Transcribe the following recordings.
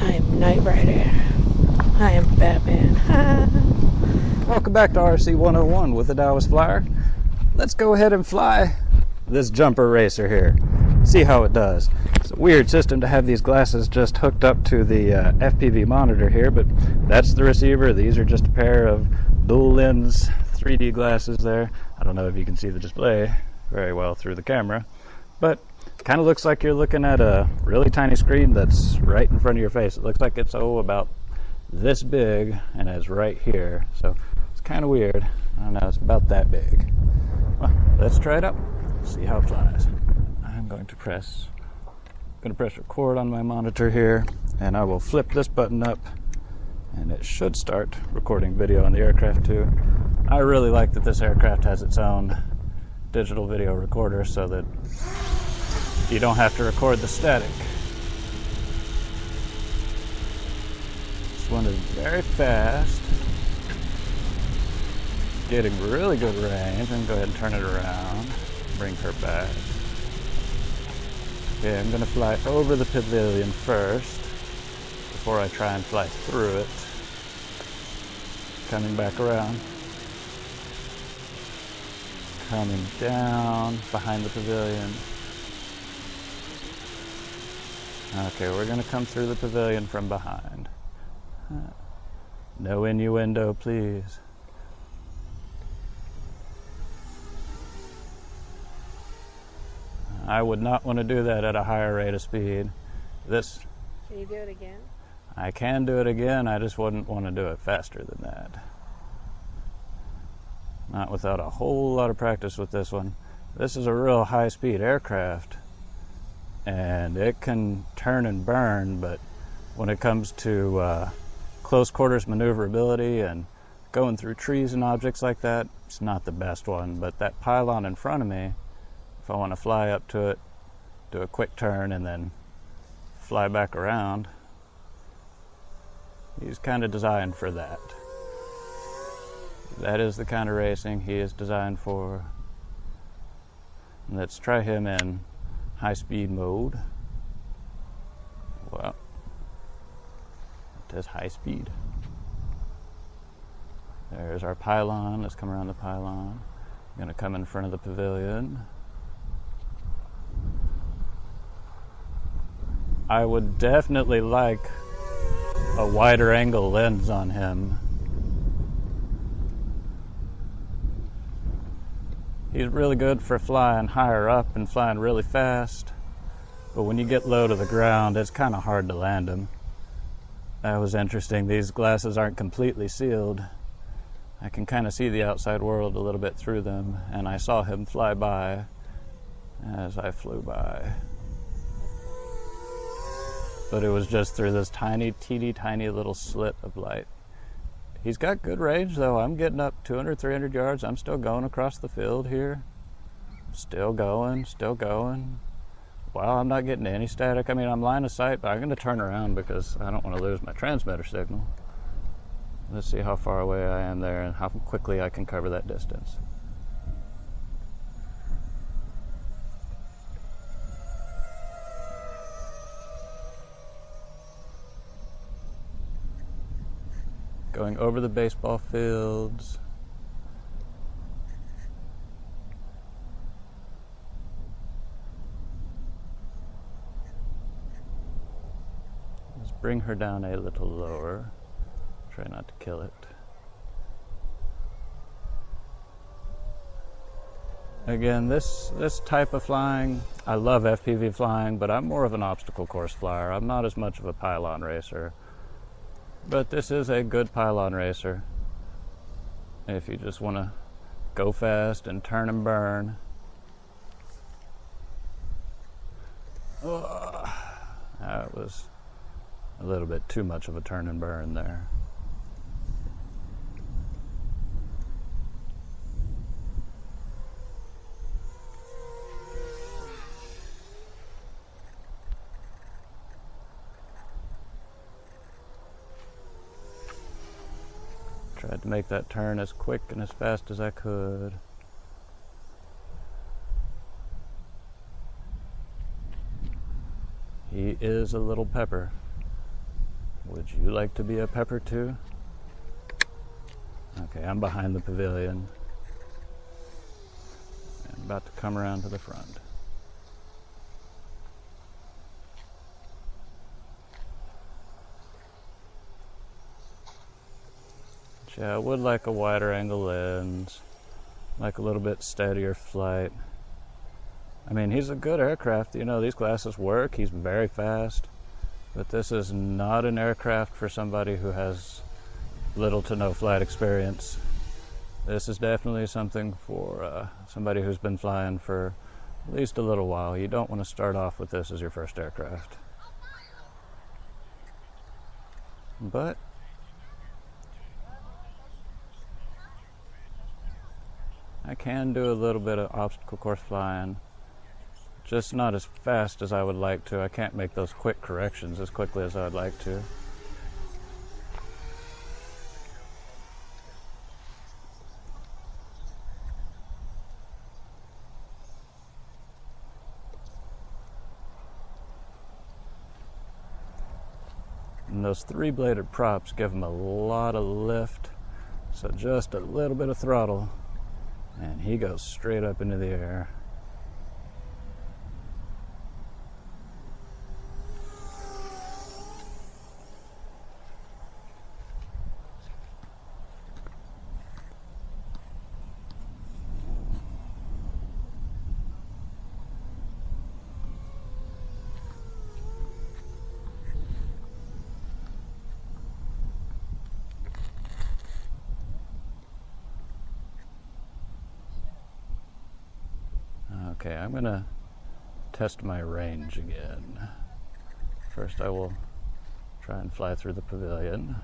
I am Knight Rider. I am Batman. Welcome back to RC 101 with the Taoist Flyer. Let's go ahead and fly this jumper racer here. See how it does. It's a weird system to have these glasses just hooked up to the FPV monitor here, but that's the receiver. These are just a pair of dual lens 3D glasses there. I don't know if you can see the display very well through the camera, but it kind of looks like you're looking at a really tiny screen that's right in front of your face. It looks like it's about this big and it's right here, so it's kind of weird. I don't know, it's about that big. Well, let's try it out, see how it flies. I'm going to press record on my monitor here, and I will flip this button up and it should start recording video on the aircraft too. I really like that this aircraft has its own digital video recorder so that you don't have to record the static. This one is very fast, getting really good range. I'm going to go ahead and turn it around, bring her back. Okay, I'm going to fly over the pavilion first before I try and fly through it. Coming back around. Coming down behind the pavilion. Okay, we're going to come through the pavilion from behind. No innuendo, please. I would not want to do that at a higher rate of speed. Can you do it again? I can do it again, I just wouldn't want to do it faster than that. Not without a whole lot of practice with this one. This is a real high-speed aircraft, and it can turn and burn, but when it comes to close quarters maneuverability and going through trees and objects like that, it's not the best one. But that pylon in front of me, if I want to fly up to it, do a quick turn and then fly back around, he's kind of designed for that. That is the kind of racing he is designed for. Let's try him in high-speed mode. Well, it is high speed. There's our pylon. Let's come around the pylon. I'm going to come in front of the pavilion. I would definitely like a wider angle lens on him. He's really good for flying higher up and flying really fast, but when you get low to the ground, it's kind of hard to land him. That was interesting. These glasses aren't completely sealed. I can kind of see the outside world a little bit through them, and I saw him fly by as I flew by. But it was just through this tiny, teeny tiny little slit of light. He's got good range though. I'm getting up 200, 300 yards. I'm still going across the field here. Still going, still going. Wow, I'm not getting any static. I mean, I'm line of sight, but I'm going to turn around because I don't want to lose my transmitter signal. Let's see how far away I am there and how quickly I can cover that distance. Going over the baseball fields. Let's bring her down a little lower. Try not to kill it. Again, this type of flying, I love FPV flying, but I'm more of an obstacle course flyer. I'm not as much of a pylon racer. But this is a good pylon racer if you just want to go fast and turn and burn. That was a little bit too much of a turn and burn there. Tried to make that turn as quick and as fast as I could. He is a little pepper. Would you like to be a pepper too? Okay, I'm behind the pavilion and about to come around to the front. Yeah, I would like a wider angle lens, like a little bit steadier flight. I mean, he's a good aircraft, you know, these glasses work, he's very fast, but this is not an aircraft for somebody who has little to no flight experience. This is definitely something for somebody who's been flying for at least a little while. You don't want to start off with this as your first aircraft. But I can do a little bit of obstacle course flying, just not as fast as I would like to. I can't make those quick corrections as quickly as I would like to. And those three-bladed props give them a lot of lift, so just a little bit of throttle and he goes straight up into the air. Okay, I'm gonna test my range again. First I will try and fly through the pavilion.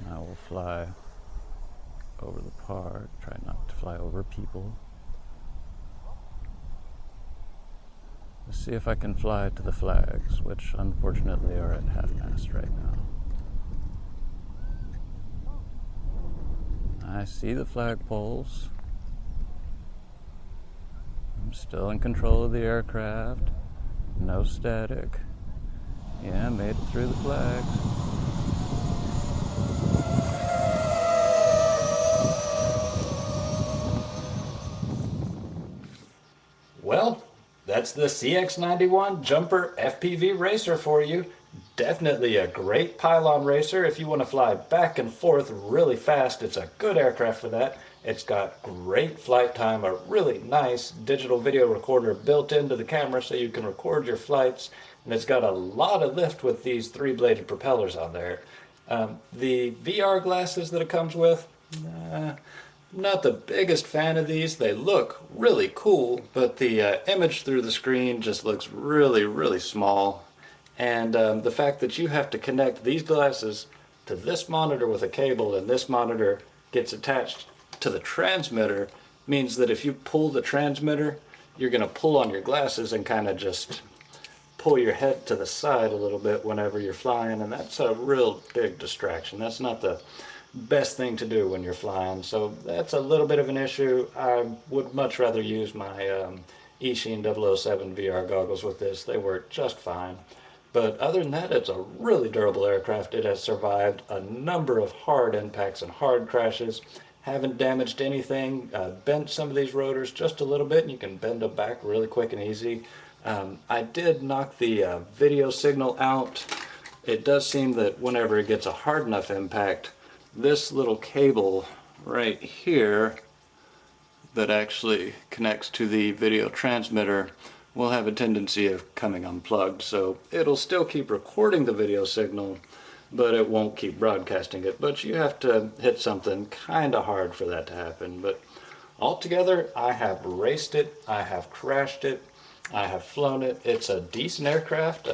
I will fly over the park, try not to fly over people. Let's see if I can fly to the flags, which unfortunately are at half-mast right now. I see the flagpoles. I'm still in control of the aircraft. No static. Yeah, I made it through the flags. Well, that's the CX-91 Jumper FPV racer for you. Definitely a great pylon racer if you want to fly back and forth really fast. It's a good aircraft for that. It's got great flight time, a really nice digital video recorder built into the camera so you can record your flights, and it's got a lot of lift with these three-bladed propellers on there. The VR glasses that it comes with, not the biggest fan of these. They look really cool, but the image through the screen just looks really, really small. And the fact that you have to connect these glasses to this monitor with a cable, and this monitor gets attached to the transmitter, means that if you pull the transmitter, you're going to pull on your glasses and kind of just pull your head to the side a little bit whenever you're flying, and that's a real big distraction. That's not the best thing to do when you're flying, so that's a little bit of an issue. I would much rather use my Eachine 007 VR goggles with this. They work just fine. But other than that, it's a really durable aircraft. It has survived a number of hard impacts and hard crashes. Haven't damaged anything. Bent some of these rotors just a little bit, and you can bend them back really quick and easy. I did knock the video signal out. It does seem that whenever it gets a hard enough impact, this little cable right here that actually connects to the video transmitter will have a tendency of coming unplugged, so it'll still keep recording the video signal, but it won't keep broadcasting it. But you have to hit something kind of hard for that to happen. But altogether, I have raced it, I have crashed it, I have flown it. It's a decent aircraft.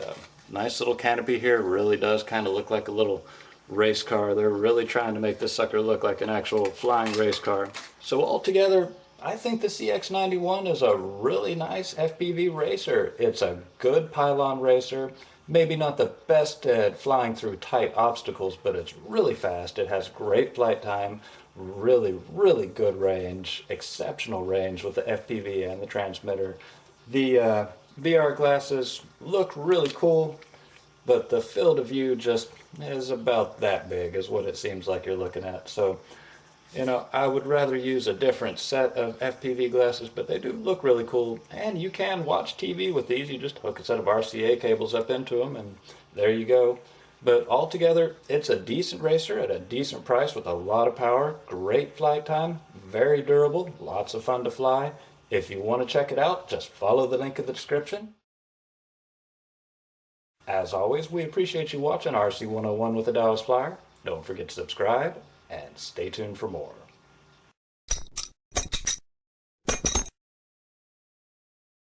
Nice little canopy here. Really does kind of look like a little race car. They're really trying to make this sucker look like an actual flying race car. So altogether, I think the CX-91 is a really nice FPV racer. It's a good pylon racer. Maybe not the best at flying through tight obstacles, but it's really fast. It has great flight time, really good range, exceptional range with the FPV and the transmitter. The VR glasses look really cool, but the field of view just is about that big is what it seems like you're looking at. So, I would rather use a different set of FPV glasses, but they do look really cool. And you can watch TV with these. You just hook a set of RCA cables up into them, and there you go. But altogether, it's a decent racer at a decent price with a lot of power, great flight time, very durable, lots of fun to fly. If you want to check it out, just follow the link in the description. As always, we appreciate you watching RC 101 with the Dallas Flyer. Don't forget to subscribe and stay tuned for more.